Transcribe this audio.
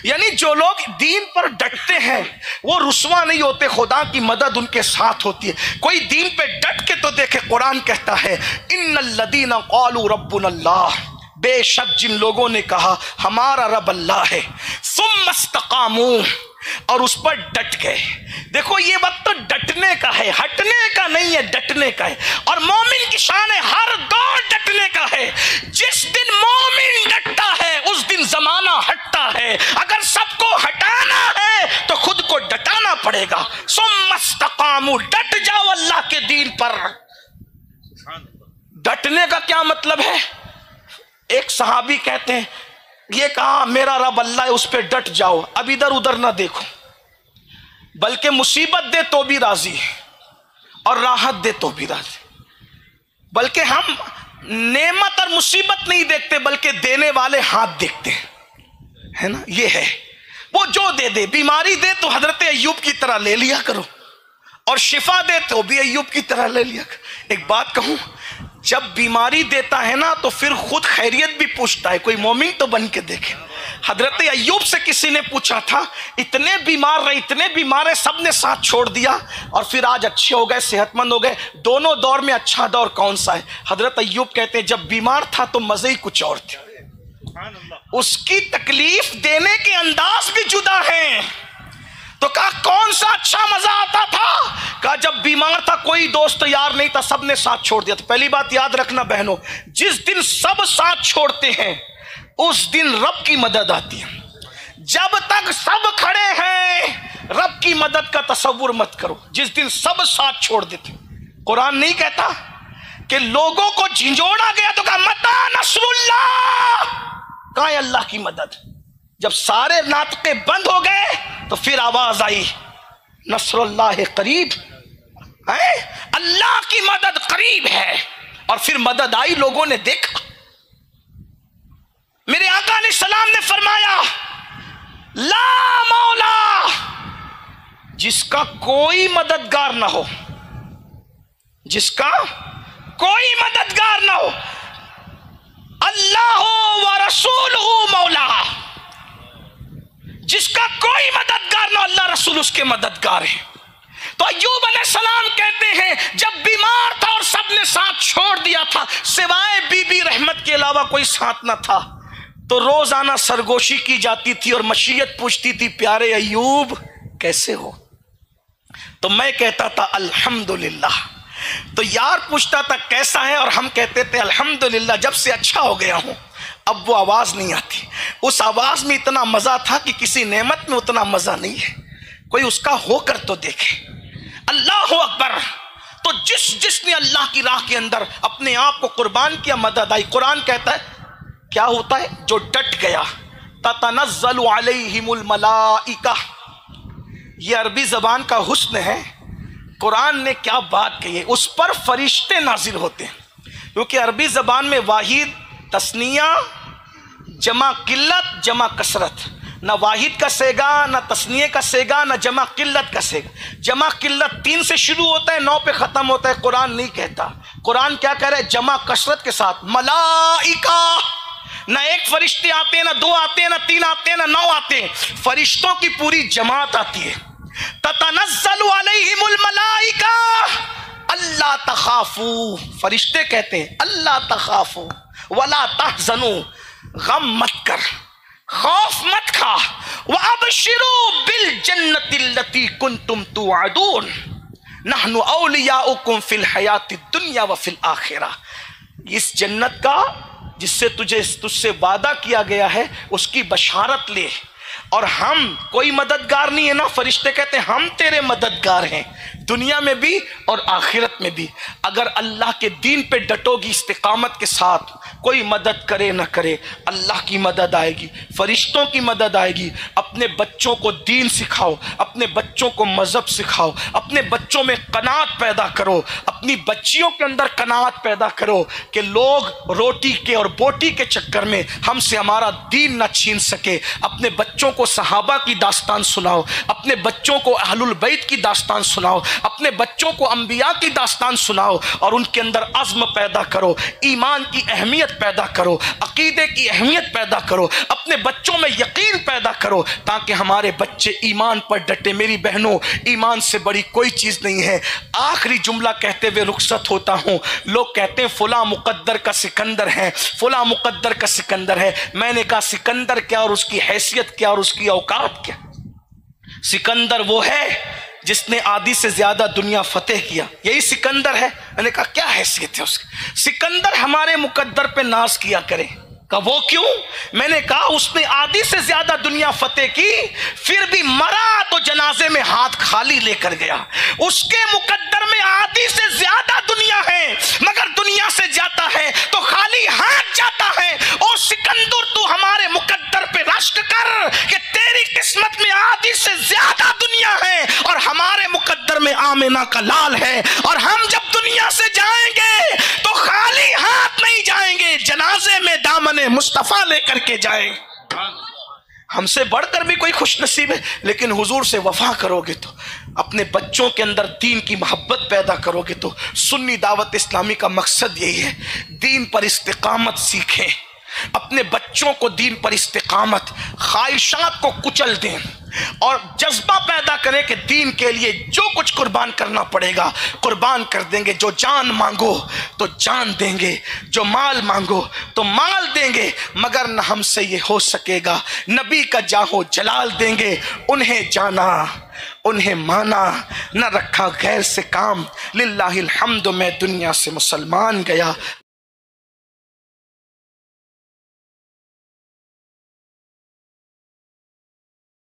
یعنی جو لوگ دین پر ڈٹتے ہیں وہ رسوا نہیں ہوتے، خدا کی مدد ان کے ساتھ ہوتی ہے۔ کوئی دین پہ ڈٹ کے تو دیکھے، قرآن کہتا ہے ان الذین قالوا ربنا اللہ، بے شک جن لوگوں نے کہا ہمارا رب اللہ ہے، ثم استقاموا، اور اس پر ڈٹ گئے۔ دیکھو یہ وقت تو ڈٹنے کا ہے، ہٹنے کا نہیں ہے، ڈٹنے کا ہے۔ اور مومن کی شان ہے ہر دور ڈٹنے کا ہے۔ جس دن مومن ڈٹتا ہے اس دن زمانہ ہٹتا ہے۔ اگر سب کو ہٹانا ہے تو خود کو ڈٹانا پڑے گا۔ ثم استقاموا، ڈٹ جاؤ اللہ کے دین پر۔ ڈٹنے کا کیا مطلب ہے؟ ایک صحابی کہتے ہیں یہ کہا میرا رب اللہ ہے، اس پہ ڈٹ جاؤ، اب ادھر ادھر نہ دیکھو، بلکہ مصیبت دے تو بھی راضی ہے اور راحت دے تو بھی راضی۔ بلکہ ہم نعمت اور مصیبت نہیں دیکھتے بلکہ دینے والے ہاتھ دیکھتے ہیں، ہے نا؟ یہ ہے وہ جو دے دے، بیماری دے تو حضرت ایوب کی طرح لے لیا کرو، اور شفا دے تو بھی ایوب کی طرح لے لیا کرو۔ ایک بات کہوں، جب بیماری دیتا ہے نا تو پھر خود خیریت بھی پوچھتا ہے۔ کوئی مومن تو بن کے دیکھے، حضرت ایوب سے کسی نے پوچھا تھا اتنے بیمار رہے، اتنے بیمار رہے، سب نے ساتھ چھوڑ دیا اور پھر آج اچھے ہو گئے، صحت مند ہو گئے، دونوں دور میں اچھا دور کون سا ہے؟ حضرت ایوب کہتے ہیں جب بیمار تھا تو مزے ہی کچھ اور تھے، اس کی تکلیف دینے کے انداز بھی جدا ہیں۔ تو کہا کون سا اچھا مزہ آتا تھا؟ کہا جب بیمار تھا کوئی دوست یار نہیں تھا، سب نے ساتھ چھوڑ دیا تھا۔ پہلی بات یاد رکھنا بہنوں، جس دن سب ساتھ چھوڑتے ہیں اس دن رب کی مدد آتی ہے۔ جب تک سب کھڑے ہیں رب کی مدد کا تصور مت کرو۔ جس دن سب ساتھ چھوڑ دیتے، قرآن نہیں کہتا کہ لوگوں کو جھنجھوڑا گیا تو کہا متی نصر اللہ، کہاں ہے اللہ کی مدد؟ جب سارے ناطقے بند ہو گئے تو پھر آواز آئی نصر اللہ قریب، اللہ کی مدد قریب ہے، اور پھر مدد آئی، لوگوں نے دیکھا۔ میرے آقا علیہ السلام نے فرمایا لا مولا، جس کا کوئی مددگار نہ ہو، جس کا کوئی مددگار نہ ہو، اللہ ورسولہ مولا، جس کا کوئی مددگار نہ، اللہ رسول اس کے مددگار ہیں۔ تو ایوب علیہ السلام کہتے ہیں جب بیمار تھا اور سب نے ساتھ چھوڑ دیا تھا، سوائے بی بی رحمت کے علاوہ کوئی ساتھ نہ تھا، تو روزانہ سرگوشی کی جاتی تھی اور مشیت پوچھتی تھی پیارے ایوب کیسے ہو؟ تو میں کہتا تھا الحمدللہ۔ تو یار پوچھتا تھا کیسا ہے اور ہم کہتے تھے الحمدللہ، جب سے اچھا ہو گیا ہوں۔ اب وہ آواز نہیں آتی، اس آواز میں اتنا مزہ تھا کہ کسی نعمت میں اتنا مزہ نہیں ہے۔ کوئی اس کا ہو کر تو دیکھے، اللہ اکبر۔ تو جس نے اللہ کی راہ کے اندر اپنے آپ کو قربان کیا مدد آئی۔ قرآن کہتا ہے کیا ہوتا ہے؟ جو ڈٹ گیا، تتنزل علیہم الملائکہ، یہ عربی زبان کا حسن ہے۔ قرآن نے کیا بات کہی ہے، اس پر فرشتے نازل ہوتے ہیں، کیونکہ عربی زبان میں واحد تثنیہ جمع قلت جمع کثرت، نہ واحد کا سیگا نہ تثنیہ کا سیگا نہ جمع قلت کا سیگا۔ جمع قلت 3 سے شروع ہوتا ہے 9 پہ ختم ہوتا ہے، قرآن نہیں کہتا۔ قرآن کیا کہہ رہا ہے؟ جمع کثرت کے ساتھ ملائکہ، نہ ایک فرشتے آتے ہیں، نہ 2 آتے ہیں، نہ 3 آتے ہیں، نہ 9 آتے ہیں، فرشتوں کی پوری جماعت آتی ہے۔ تتنزل علیہم الملائکہ اللہ تخافوا، فرشتے کہتے ہیں اللہ تخافوا ولا تحزنوا، غم مت کر، خوف مت کھا، وابشروا بالجنۃ التي كنتم توعدون نحن اولیاؤکم فی الحیاۃ الدنیا وفی الآخرہ۔ اس جنت کا جس سے تجھ سے وعدہ کیا گیا ہے اس کی بشارت لے، اور ہم کوئی مددگار نہیں ہے نا، فرشتے کہتے ہیں ہم تیرے مددگار ہیں دنیا میں بھی اور آخرت میں بھی۔ اگر اللہ کے دین پہ ڈٹو گی استقامت کے ساتھ، کوئی مدد کرے نہ کرے اللہ کی مدد آئے گی، فرشتوں کی مدد آئے گی۔ اپنے بچوں کو دین سکھاؤ، اپنے بچوں کو مذہب سکھاؤ، اپنے بچوں میں قناعت پیدا کرو، اپنی بچیوں کے اندر قناعت پیدا کرو کہ لوگ روٹی کے اور بوٹی کے چکر میں ہم سے ہمارا دین نہ چھین سکے۔ اپنے بچوں بچوں کو صحابہ کی داستان سناؤ، اپنے بچوں کو اہل البیت کی داستان سناؤ، اپنے بچوں کو انبیاء کی داستان سناؤ، اور ان کے اندر عزم پیدا کرو، ایمان کی اہمیت پیدا کرو، عقیدے کی اہمیت پیدا کرو، اپنے بچوں میں یقین پیدا کرو، تاکہ ہمارے بچے ایمان پر ڈٹے۔ میری بہنوں، ایمان سے بڑی کوئی چیز نہیں ہے۔ آخری جملہ کہتے ہوئے رخصت ہوتا ہوں۔ لوگ کہتے ہیں فلاں مقدر کا سکندر ہے، فلاں مقدر کا سکندر ہے۔ میں نے کہا سکندر کیا اور اس کی حیثیت کیا اور اس کی اوقات کیا؟ سکندر وہ ہے جس نے آدھی سے زیادہ دنیا فتح کیا، یہی سکندر ہے۔ میں نے کہا کیا حیثیت ہے اس کی؟ سکندر ہمارے مقدر پہ ناز کیا کرے۔ کہا وہ کیوں؟ میں نے کہا اس نے آدھی سے زیادہ دنیا فتح کی، پھر بھی مرا تو جنازے میں ہاتھ خالی لے کر گیا۔ اس کے مقدر میں آدھی سے زیادہ دنیا ہے، مگر دنیا سے جاتا ہے تو خالی ہاتھ جاتا ہے۔ او سکندر، تو ہمارے مقدر پہ رشک کر کہ تیری قسمت میں آدھی سے زیادہ دنیا ہے اور ہمارے مقدر میں آمنہ کا لال ہے، اور ہم جب دنیا سے جائیں گے تو خالی ہاتھ نہیں جائیں گے، جنازے میں دامن مصطفیٰ لے کر کے جائیں۔ ہم سے بڑھ کر بھی کوئی خوش نصیب ہے، لیکن حضور سے وفا کرو گے تو، اپنے بچوں کے اندر دین کی محبت پیدا کرو گے تو۔ سنی دعوت اسلامی کا مقصد یہی ہے، دین پر استقامت سیکھیں، اپنے بچوں کو دین پر استقامت، خواہشات کو کچل دیں اور جذبہ پیدا کریں کہ دین کے لیے جو کچھ قربان کرنا پڑے گا قربان کر دیں گے۔ جو جان مانگو تو جان دیں گے، جو مال مانگو تو مال دیں گے، مگر نہ ہم سے یہ ہو سکے گا۔ نبی کا جاہو جلال دیں گے، انہیں جانا انہیں مانا، نہ رکھا غیر سے کام، للہ الحمد میں دنیا سے مسلمان گیا۔